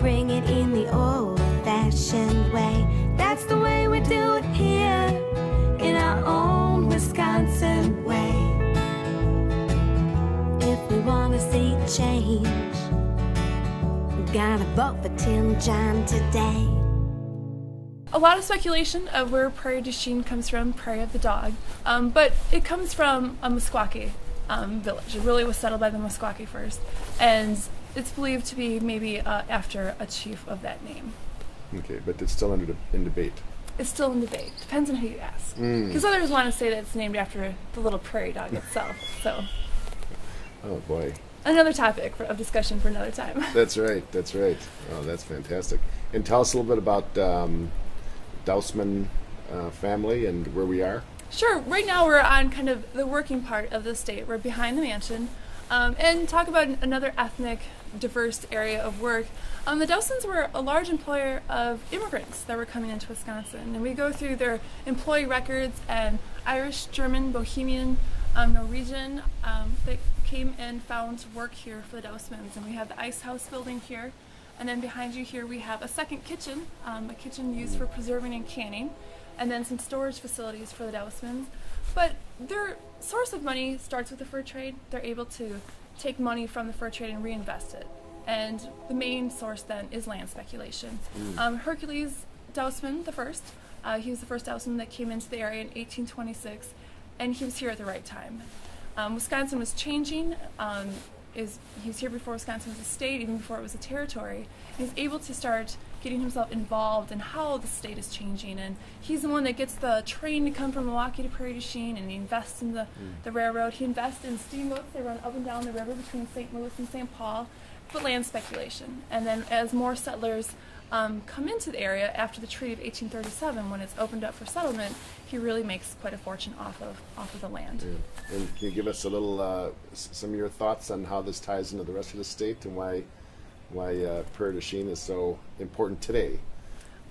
bring it in the old-fashioned way. That's the way we do it here, in our own Wisconsin way. If we want to see change, we gotta vote for Tim John today. A lot of speculation of where Prarie De Chien comes from, Prairie of the Dog, but it comes from a Meskwaki village. It really was settled by the Meskwaki first, and it's believed to be maybe after a chief of that name. Okay, but it's still in debate. It's still in debate. Depends on who you ask. Because others want to say that it's named after the little prairie dog itself. So, oh boy. Another topic of discussion for another time. That's right. That's right. Oh, that's fantastic. And tell us a little bit about Dousman family and where we are. Sure. Right now we're on kind of the working part of the state. We're behind the mansion. And talk about another ethnic, diverse area of work. The Dousmans were a large employer of immigrants that were coming into Wisconsin. And we go through their employee records, and Irish, German, Bohemian, Norwegian that came and found work here for the Dousmans. And we have the Ice House building here. And then behind you here we have a second kitchen, a kitchen used for preserving and canning, and then some storage facilities for the Dousmans. But their source of money starts with the fur trade. They're able to take money from the fur trade and reinvest it. And the main source then is land speculation. Hercules Dousman the first, he was the first Dousman that came into the area in 1826, and he was here at the right time. Wisconsin was changing. He was here before Wisconsin was a state, even before it was a territory. He's able to start getting himself involved in how the state is changing, and he's the one that gets the train to come from Milwaukee to Prarie De Chien, and he invests in the railroad. He invests in steamboats that run up and down the river between St. Louis and St. Paul, but land speculation. And then as more settlers come into the area after the Treaty of 1837, when it's opened up for settlement, he really makes quite a fortune off of the land. Yeah. And can you give us a little, some of your thoughts on how this ties into the rest of the state and why Prarie De Chien is so important today?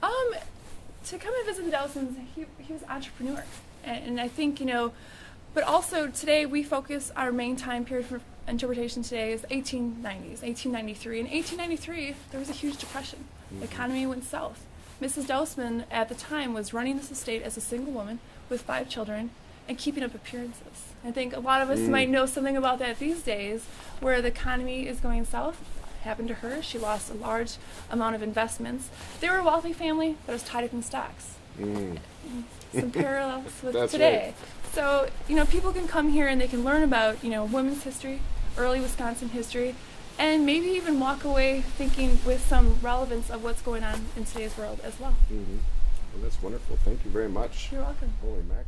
To come and visit the Dousmans, he was an entrepreneur, and I think, but also today we focus our main time period for interpretation today is the 1890s, 1893. In 1893, there was a huge depression. The economy went south. Mrs. Dousman at the time was running this estate as a single woman with 5 children and keeping up appearances. I think a lot of us might know something about that these days, where the economy is going south. Happened to her. She lost a large amount of investments. They were a wealthy family, but it was tied up in stocks. Some parallels with today. Right. So, people can come here and they can learn about, women's history, early Wisconsin history, and maybe even walk away thinking with some relevance of what's going on in today's world as well. Well, that's wonderful. Thank you very much. You're welcome. Holy mackerel.